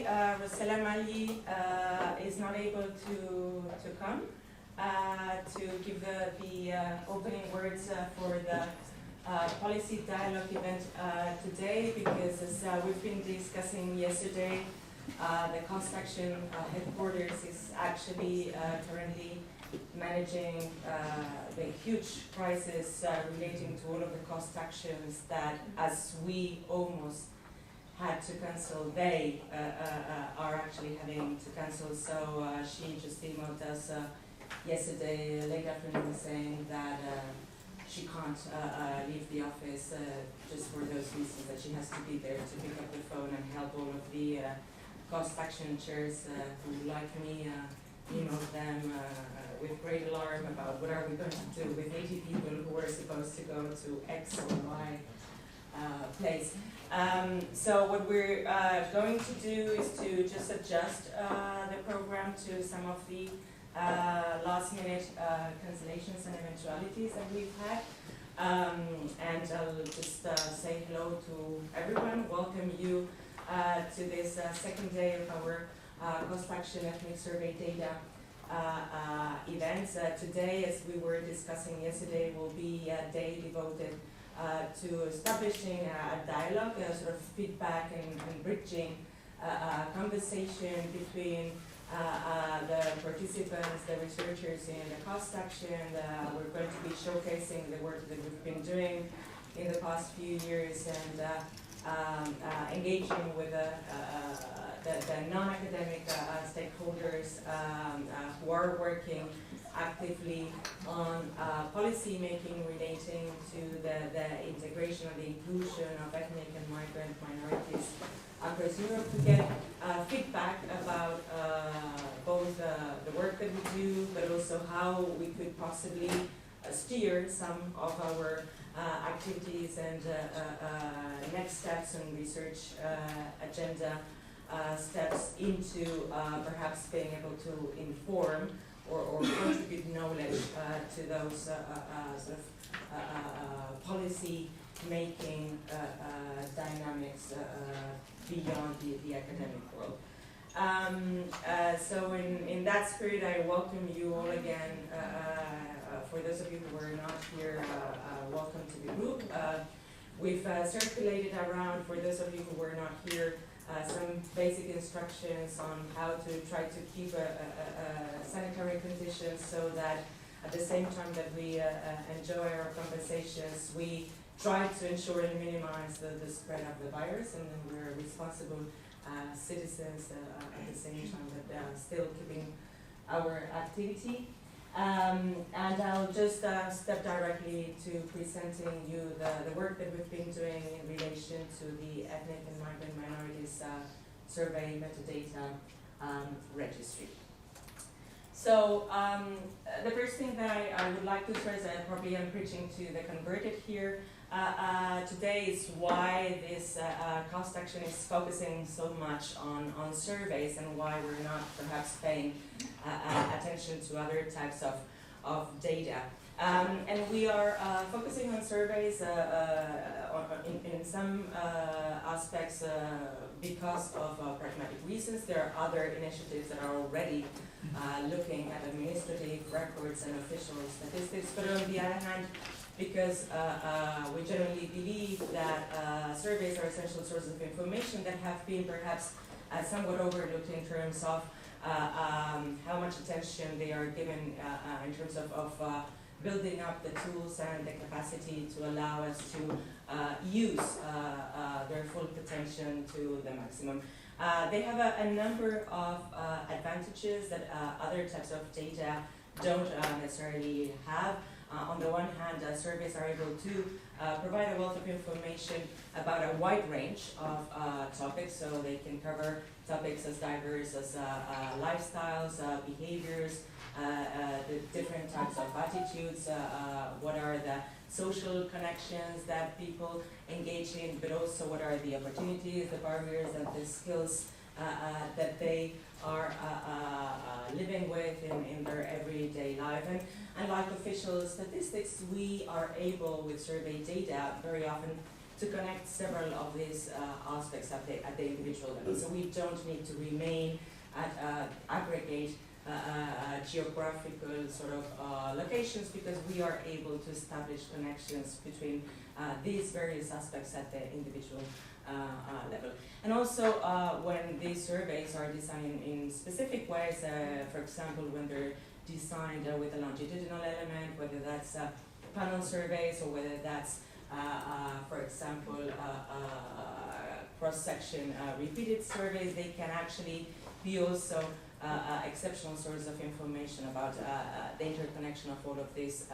Rosella Magli is not able to come to give the opening words for the policy dialogue event today, because as we've been discussing yesterday, the cost action headquarters is actually currently managing the huge crisis relating to all of the cost actions that, as we almost had to cancel, they are actually having to cancel. So she just emailed us yesterday late afternoon saying that she can't leave the office just for those reasons, that she has to be there to pick up the phone and help all of the cost action chairs who, like me, emailed them with great alarm about what are we going to do with 80 people who were supposed to go to X or Y place. So what we're going to do is to just adjust the program to some of the last minute cancellations and eventualities that we've had. And I'll just say hello to everyone, welcome you to this second day of our cost action ethnic survey data events. Today, as we were discussing yesterday, will be a day devoted to establishing a dialogue, a sort of feedback and bridging conversation between the participants, the researchers in the cost action. We're going to be showcasing the work that we've been doing in the past few years and engaging with the non-academic stakeholders who are working actively on policy making relating to the integration and the inclusion of ethnic and migrant minorities across Europe, to get feedback about both the work that we do, but also how we could possibly steer some of our activities and next steps and research agenda steps into perhaps being able to inform or contribute knowledge to those sort of policy making dynamics beyond the academic world. So in that spirit, I welcome you all again. For those of you who were not here, welcome to the group. We've circulated around, for those of you who were not here, some basic instructions on how to try to keep sanitary conditions so that at the same time that we enjoy our conversations, we try to ensure and minimize the spread of the virus, and then we're responsible citizens at the same time, but still keeping our activity. And I'll just step directly to presenting you the work that we've been doing in relation to the ethnic and migrant minorities survey metadata registry. So the first thing that I would like to stress, and probably I'm preaching to the converted here today, is why this cost action is focusing so much on surveys, and why we're not perhaps paying attention to other types of data. And we are focusing on surveys in some aspects because of pragmatic reasons. There are other initiatives that are already looking at administrative records and official statistics, but on the other hand, because we generally believe that surveys are essential sources of information that have been perhaps somewhat overlooked in terms of how much attention they are given in terms of building up the tools and the capacity to allow us to use their full potential to the maximum. They have a number of advantages that other types of data don't necessarily have. On the one hand, surveys are able to provide a wealth of information about a wide range of topics, so they can cover topics as diverse as lifestyles, behaviors, the different types of attitudes, what are the social connections that people engage in, but also what are the opportunities, the barriers, and the skills that they are living with in their everyday life. And like official statistics, we are able, with survey data, very often to connect several of these aspects at the individual level. So we don't need to remain at aggregate geographical sort of locations, because we are able to establish connections between these various aspects at the individual level. And also when these surveys are designed in specific ways, for example, when they're designed with a longitudinal element, whether that's panel surveys or whether that's, for example, cross-section repeated surveys, they can actually be also exceptional source of information about the interconnection of all of these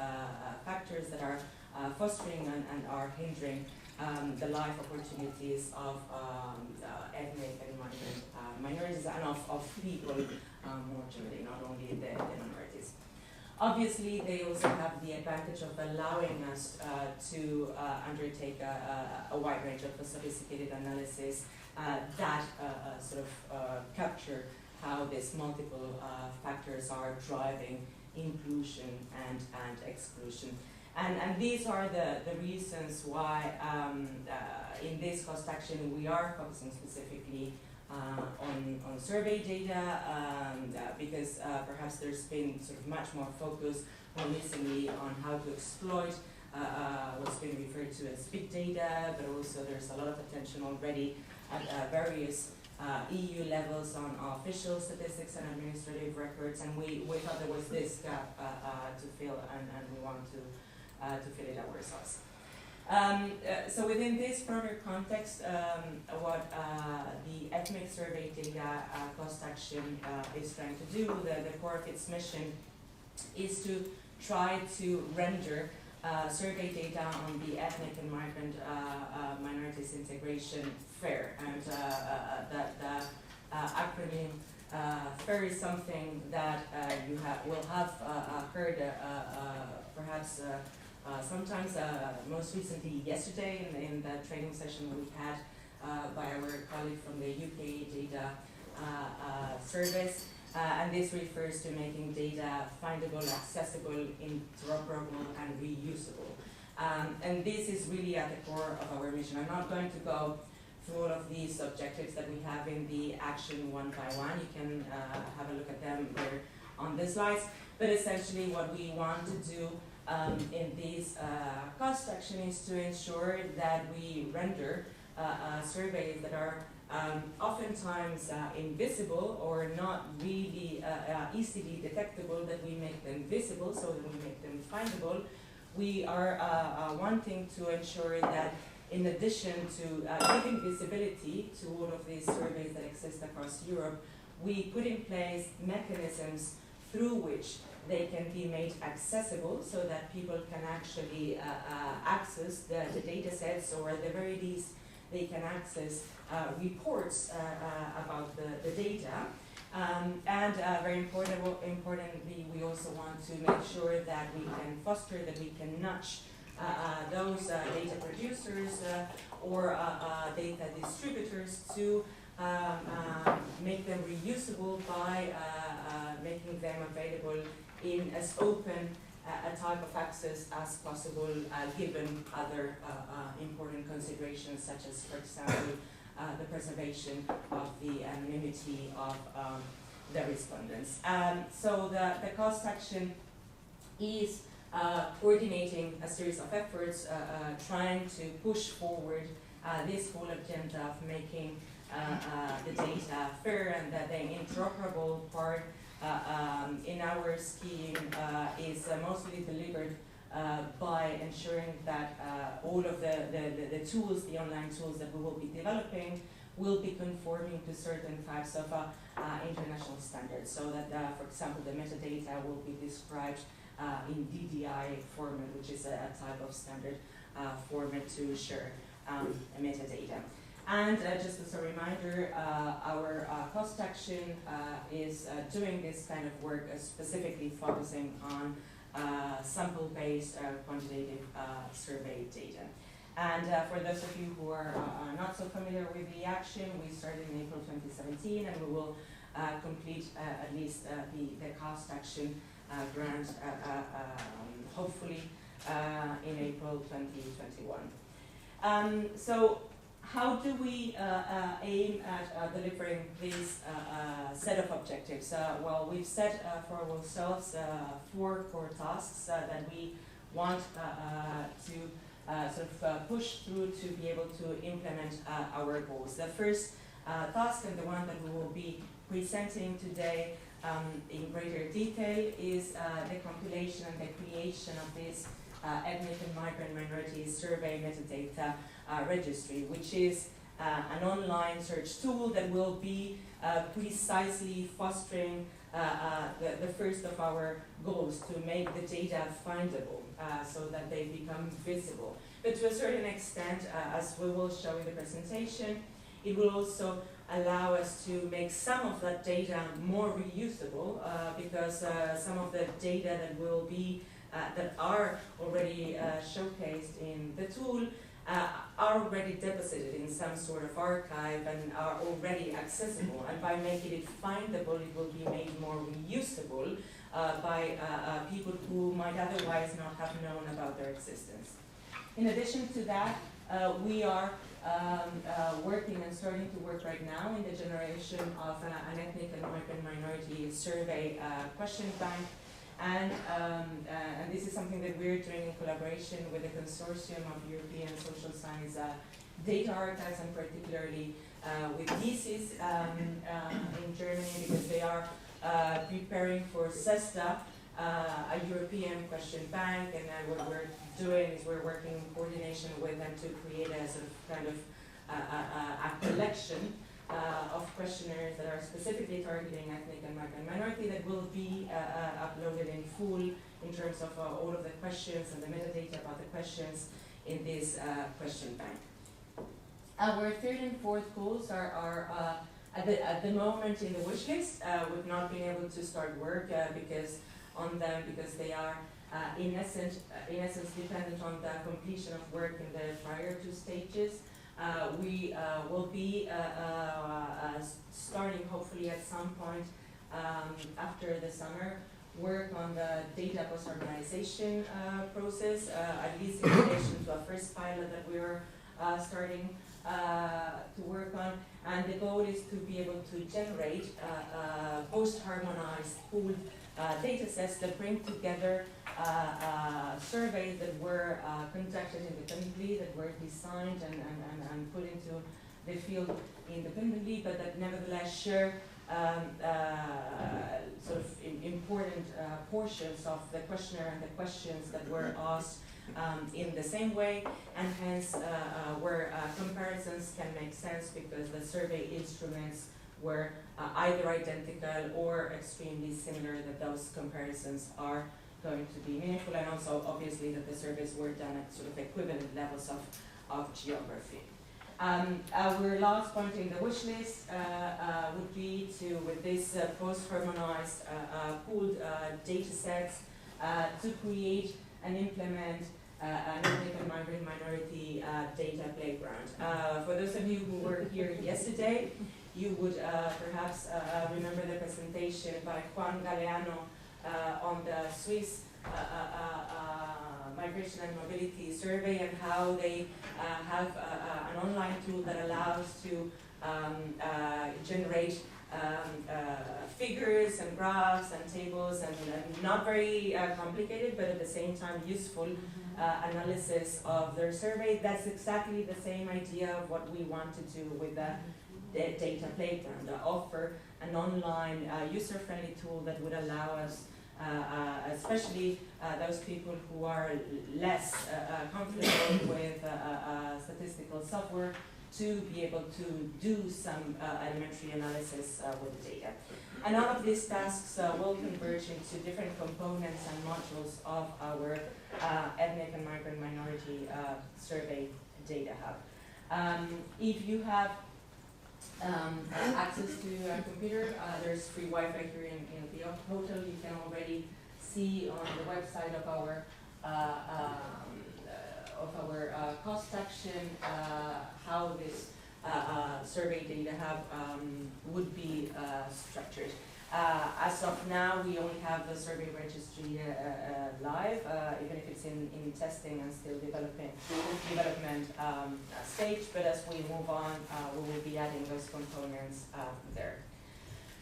factors that are fostering and are hindering the life opportunities of ethnic and migrant minorities and of people more generally, not only the minorities. Obviously, they also have the advantage of allowing us to undertake a wide range of sophisticated analysis that sort of capture how these multiple factors are driving inclusion and exclusion. And these are the reasons why in this cost action we are focusing specifically on survey data, because perhaps there's been sort of much more focus more recently on how to exploit what's been referred to as big data, but also there's a lot of attention already at various EU levels on official statistics and administrative records, and we thought there was this gap to fill, and we want to fill it ourselves. So within this broader context, what the ethnic survey data cost action is trying to do, the core of its mission is to try to render survey data on the ethnic and migrant minorities integration fair, and that acronym FAIR is something that you will have heard perhaps sometimes, most recently yesterday in the training session we had by our colleague from the UK data service. And this refers to making data findable, accessible, interoperable, and reusable. And this is really at the core of our mission. I'm not going to go through all of these objectives that we have in the action one by one. You can have a look at them there on the slides. But essentially what we want to do in this cost action is to ensure that we render surveys that are oftentimes invisible or not really easily detectable, that we make them visible so that we make them findable. We are wanting to ensure that in addition to giving visibility to all of these surveys that exist across Europe, we put in place mechanisms through which they can be made accessible so that people can actually access the data sets, or at the very least they can access reports about the data. And very importantly, we also want to make sure that we can foster, that we can nudge those data producers or data distributors to make them reusable by making them available in as open a type of access as possible, given other important considerations such as, for example, the preservation of the anonymity of the respondents. So the cost action is coordinating a series of efforts trying to push forward this whole agenda of making the data fair, and that the interoperable part in our scheme is mostly delivered by ensuring that all of the tools, the online tools that we will be developing, will be conforming to certain types of international standards, so that, for example, the metadata will be described in DDI format, which is a type of standard format to share metadata. And just as a reminder, our cost action is doing this kind of work, specifically focusing on sample-based quantitative survey data. And for those of you who are not so familiar with the action, we started in April 2017, and we will complete at least the cost action grant hopefully in April 2021. So how do we aim at delivering this set of objectives? Well, we've set for ourselves 4 core tasks that we want to push through to be able to implement our goals. The first task, and the one that we will be presenting today in greater detail, is the compilation and the creation of this ethnic and migrant minorities survey metadata registry, which is an online search tool that will be precisely fostering the first of our goals, to make the data findable so that they become visible. But to a certain extent, as we will show in the presentation, it will also allow us to make some of that data more reusable, because some of the data that will be that are already showcased in the tool are already deposited in some sort of archive and are already accessible. And by making it findable, it will be made more reusable by people who might otherwise not have known about their existence. In addition to that, we are working and starting to work right now in the generation of an ethnic and migrant minority survey question bank. And this is something that we're doing in collaboration with a consortium of European social science data archives, and particularly with DISIS in Germany, because they are preparing for CESTA, a European question bank, and what we're doing is we're working in coordination with them to create a sort of kind of a collection of questionnaires that are specifically targeting ethnic and migrant minority, that will be uploaded in full in terms of all of the questions and the metadata about the questions in this question bank. Our third and fourth goals are at the moment in the wish list. We've not been able to start work because they are in essence dependent on the completion of work in the prior 2 stages. We will be starting, hopefully at some point after the summer, work on the data post-harmonization process, at least in relation to a first pilot that we are starting to work on. And the goal is to be able to generate post-harmonized pooled data sets that bring together surveys that were conducted independently, that were designed and put into the field independently, but that nevertheless share sort of important portions of the questionnaire and the questions that were asked in the same way, and hence where comparisons can make sense, because the survey instruments were either identical or extremely similar, that those comparisons are going to be meaningful, and also obviously that the surveys were done at sort of equivalent levels of geography. Our last point in the wish list would be to, with this post-harmonized pooled data sets, to create and implement an ethnic and migrant minority data playground. For those of you who were here yesterday, you would perhaps remember the presentation by Juan Galeano on the Swiss migration and mobility survey, and how they have an online tool that allows to generate figures and graphs and tables, and not very complicated, but at the same time useful analysis of their survey. That's exactly the same idea of what we want to do with the data playground, offer an online user-friendly tool that would allow us, especially those people who are less comfortable with statistical software, to be able to do some elementary analysis with the data. And all of these tasks will converge into different components and modules of our ethnic and migrant minority survey data hub. If you have access to a computer, there's free Wi-Fi here in the hotel. You can already see on the website of our cost section how this survey data hub would be structured. As of now, we only have the survey registry live, even if it's in testing and still development stage. But as we move on, we will be adding those components there.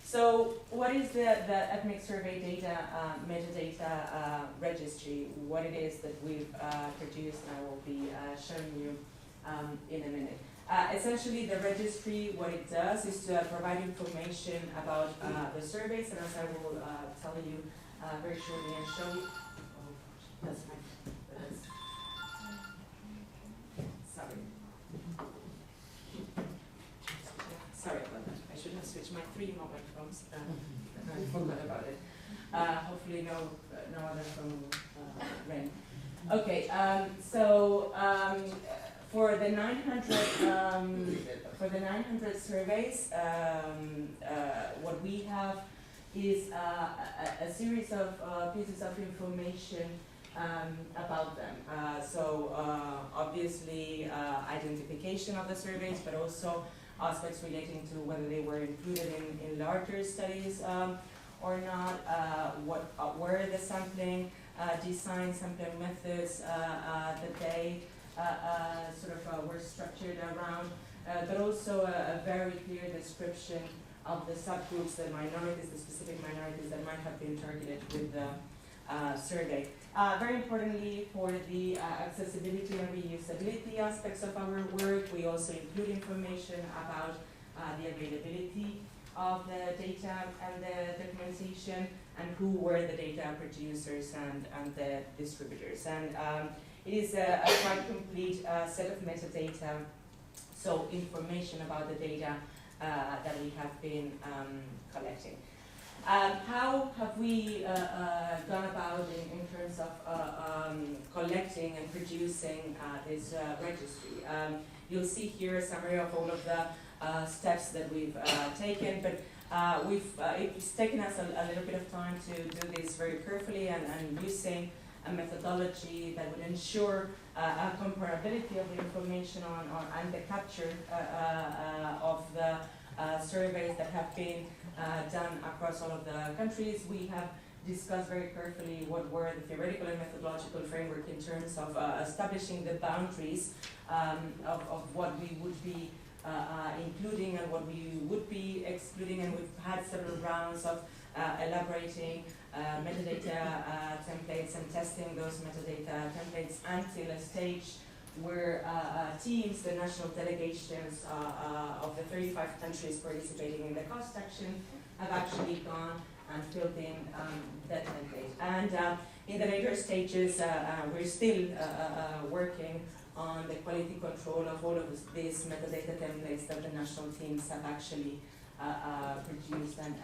So what is the ethnic survey data metadata registry? What it is that we've produced, and I will be showing you in a minute. Essentially, the registry, what it does is to provide information about the surveys, and as I will tell you very shortly and show you. Oh, that's fine. Sorry. Sorry about that. I should have switched my 3 microphones. I forgot about it. Hopefully, no other phone rang. Okay. For the 900 surveys, what we have is a series of pieces of information about them. Obviously, identification of the surveys, but also aspects relating to whether they were included in larger studies or not, what were the sampling design, sampling methods that they were structured around, but also a very clear description of the subgroups, the minorities, the specific minorities that might have been targeted with the survey. Very importantly, for the accessibility and reusability aspects of our work, we also include information about the availability of the data and the documentation, and who were the data producers and the distributors. And it is a quite complete set of metadata, so information about the data that we have been collecting. How have we gone about in terms of collecting and producing this registry? You'll see here a summary of all of the steps that we've taken, but it's taken us a little bit of time to do this very carefully and using a methodology that would ensure a comparability of the information and the capture of the surveys that have been done across all of the countries. We have discussed very carefully what were the theoretical and methodological framework in terms of establishing the boundaries of what we would be including and what we would be excluding, and we've had several rounds of elaborating metadata templates and testing those metadata templates until a stage where teams, the national delegations of the 35 countries participating in the cost action, have actually gone and filled in that template. And in the later stages, we're still working on the quality control of all of these metadata templates that the national teams have actually produced and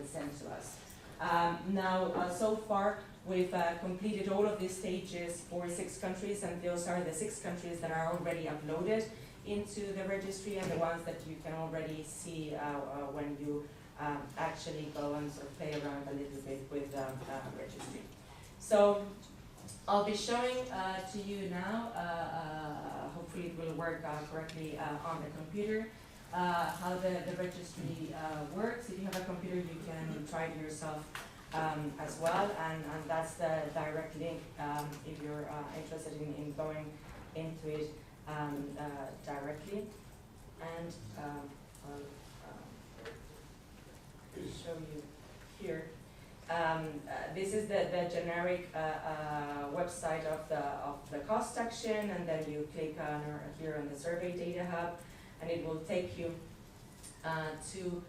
sent to us. So far, we've completed all of these stages for 6 countries, and those are the 6 countries that are already uploaded into the registry and the ones that you can already see when you actually go and sort of play around a little bit with the registry. So I'll be showing to you now, hopefully it will work correctly on the computer, how the registry works. If you have a computer, you can try it yourself as well, and that's the direct link if you're interested in going into it directly. And I'll show you here. This is the generic website of the cost section, and then you click on here on the survey data hub, and it will take you to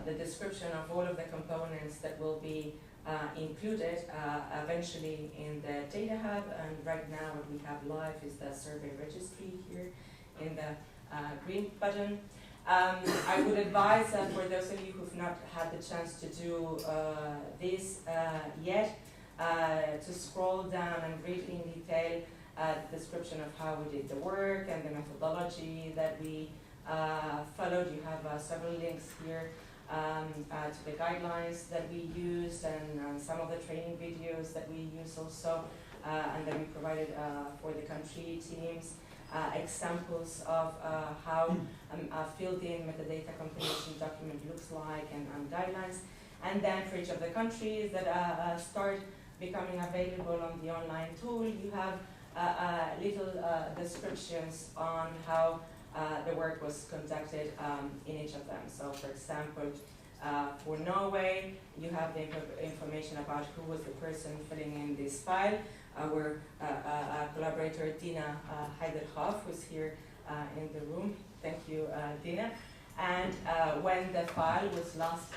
the description of all of the components that will be included eventually in the data hub. And right now what we have live is the survey registry here in the green button. I would advise for those of you who've not had the chance to do this yet, to scroll down and read in detail the description of how we did the work and the methodology that we followed. You have several links here to the guidelines that we used and some of the training videos that we use also, and that we provided for the country teams. Examples of how a filled-in metadata compilation document looks like, and guidelines. And then for each of the countries that start becoming available on the online tool, you have little descriptions on how the work was conducted in each of them. So for example, for Norway, you have the information about who was the person filling in this file. Our collaborator Dina Heiderhoff was here in the room. Thank you, Dina. And when the file was last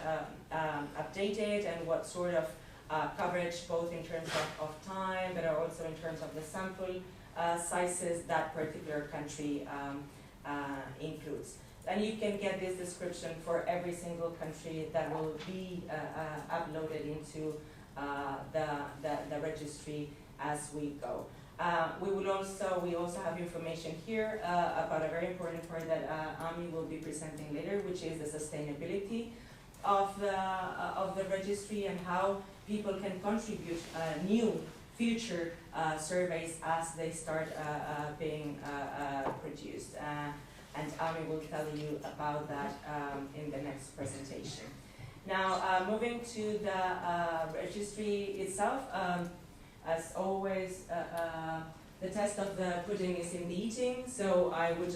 updated and what sort of coverage, both in terms of time, but also in terms of the sample sizes that particular country includes. And you can get this description for every single country that will be uploaded into the registry as we go. We also have information here about a very important part that Ami will be presenting later, which is the sustainability of the registry and how people can contribute new future surveys as they start being produced. And Ami will tell you about that in the next presentation. Now, moving to the registry itself, as always, the test of the pudding is in the eating, so I would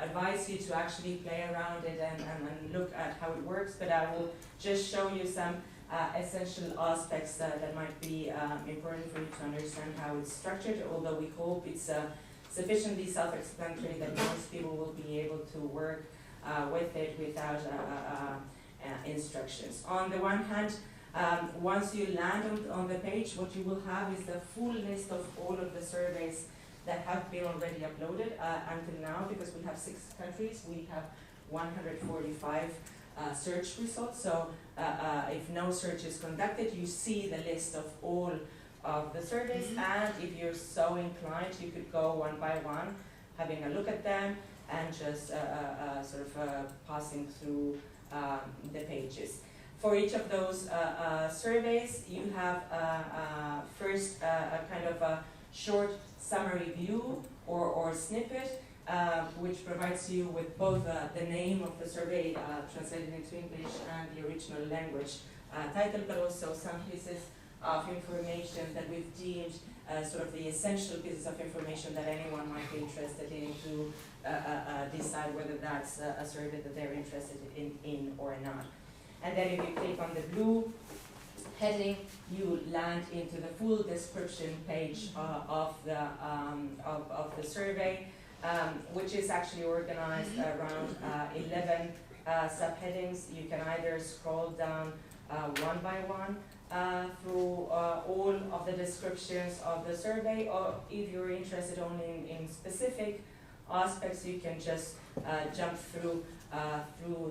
advise you to actually play around it and look at how it works, but I will just show you some essential aspects that might be important for you to understand how it's structured, although we hope it's sufficiently self-explanatory that most people will be able to work with it without instructions. On the one hand, once you land on the page, what you will have is the full list of all of the surveys that have been already uploaded until now, because we have 6 countries, we have 145 search results. So if no search is conducted, you see the list of all of the surveys, and if you're so inclined, you could go one by one, having a look at them, and just sort of passing through the pages. For each of those surveys, you have first a kind of a short summary view or snippet, which provides you with both the name of the survey translated into English and the original language title, but also some pieces of information that we've deemed sort of the essential pieces of information that anyone might be interested in to decide whether that's a survey that they're interested in or not. And then if you click on the blue heading, you land into the full description page of the survey, which is actually organized around 11 subheadings. You can either scroll down one by one through all of the descriptions of the survey, or if you're interested only in specific aspects, you can just jump through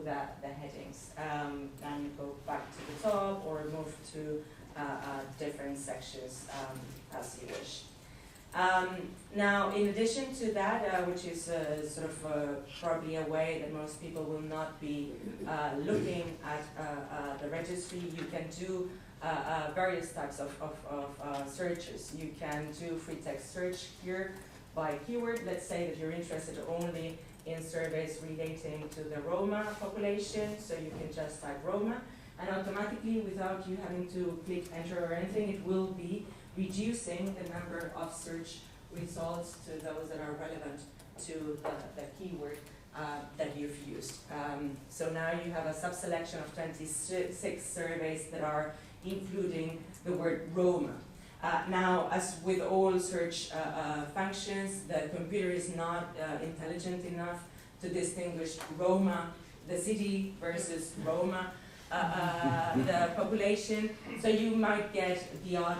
the headings and go back to the top or move to different sections as you wish. Now, in addition to that, which is sort of probably a way that most people will not be looking at the registry, you can do various types of searches. You can do free text search here by keyword. Let's say that you're interested only in surveys relating to the Roma population, so you can just type Roma, and automatically, without you having to click enter or anything, it will be reducing the number of search results to those that are relevant to the keyword that you've used. So now you have a sub-selection of 26 surveys that are including the word Roma. Now, as with all search functions, the computer is not intelligent enough to distinguish Roma, the city, versus Roma, the population. So you might get the odd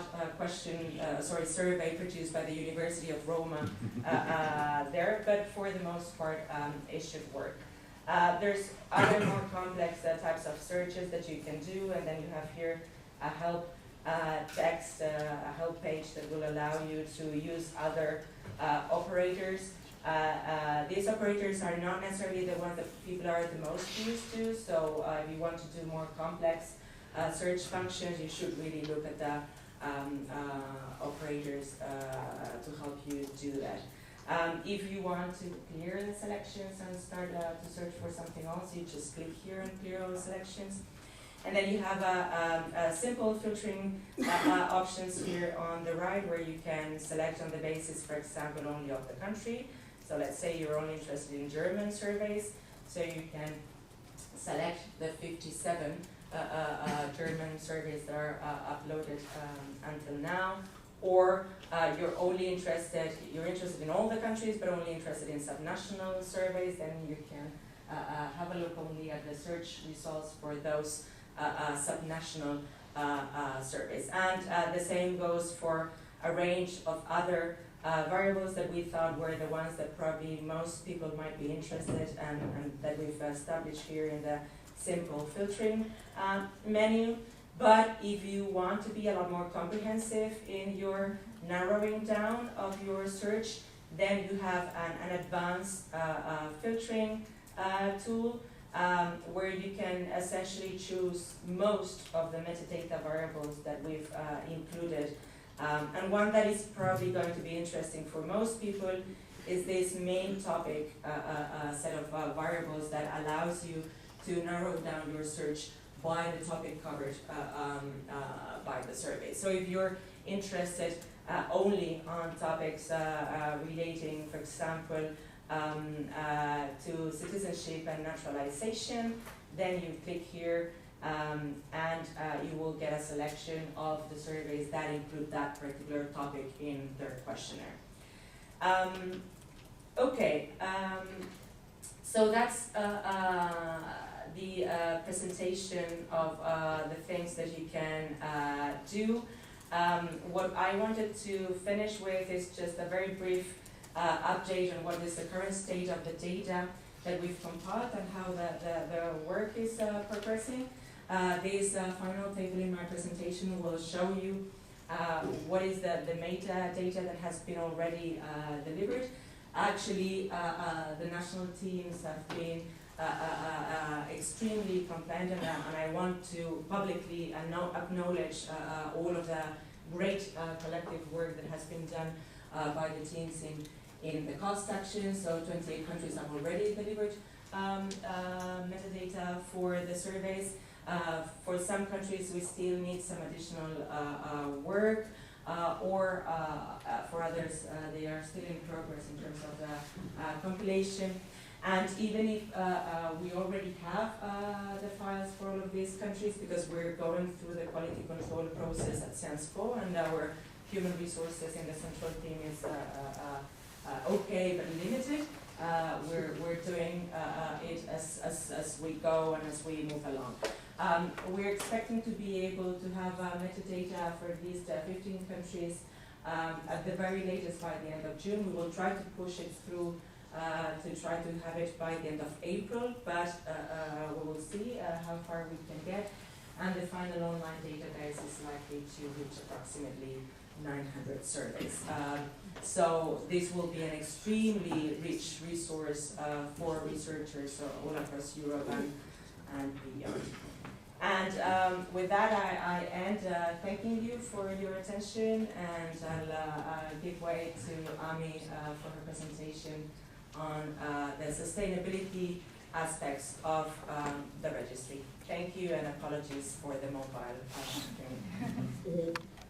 survey produced by the University of Roma there, but for the most part, it should work. There's other more complex types of searches that you can do, and then you have here a help text, a help page that will allow you to use other operators. These operators are not necessarily the ones that people are the most used to, so if you want to do more complex search functions, you should really look at the operators to help you do that. If you want to clear the selections and start to search for something else, you just click here and clear all the selections. And then you have a simple filtering options here on the right, where you can select on the basis, for example, only of the country. So let's say you're only interested in German surveys, so you can select the 57 German surveys that are uploaded until now. Or you're interested in all the countries, but only interested in subnational surveys, then you can have a look only at the search results for those subnational surveys. And the same goes for a range of other variables that we thought were the ones that probably most people might be interested in, and that we've established here in the simple filtering menu. But if you want to be a lot more comprehensive in your narrowing down of your search, then you have an advanced filtering tool where you can essentially choose most of the metadata variables that we've included. And one that is probably going to be interesting for most people is this main topic set of variables that allows you to narrow down your search by the topic covered by the survey. So if you're interested only on topics relating, for example, to citizenship and naturalization, then you click here and you will get a selection of the surveys that include that particular topic in their questionnaire. So that's the presentation of the things that you can do. What I wanted to finish with is just a very brief update on what is the current state of the data that we've compiled and how the work is progressing. This final table in my presentation will show you what is the metadata that has been already delivered. Actually, the national teams have been extremely competent, and I want to publicly acknowledge all of the great collective work that has been done by the teams in the cost section. So 28 countries have already delivered metadata for the surveys. For some countries, we still need some additional work, or for others, they are still in progress in terms of the compilation. And even if we already have the files for all of these countries, because we're going through the quality control process at Sciences Po, and our human resources in the central team is okay but limited, we're doing it as we go and as we move along. We're expecting to be able to have metadata for at least 15 countries at the very latest by the end of June. We will try to push it through to try to have it by the end of April, but we will see how far we can get. And the final online database is likely to reach approximately 900 surveys. So this will be an extremely rich resource for researchers all across Europe and beyond. And with that, I end thanking you for your attention, and I'll give way to Ami for her presentation on the sustainability aspects of the registry. Thank you, and apologies for the mobile thing.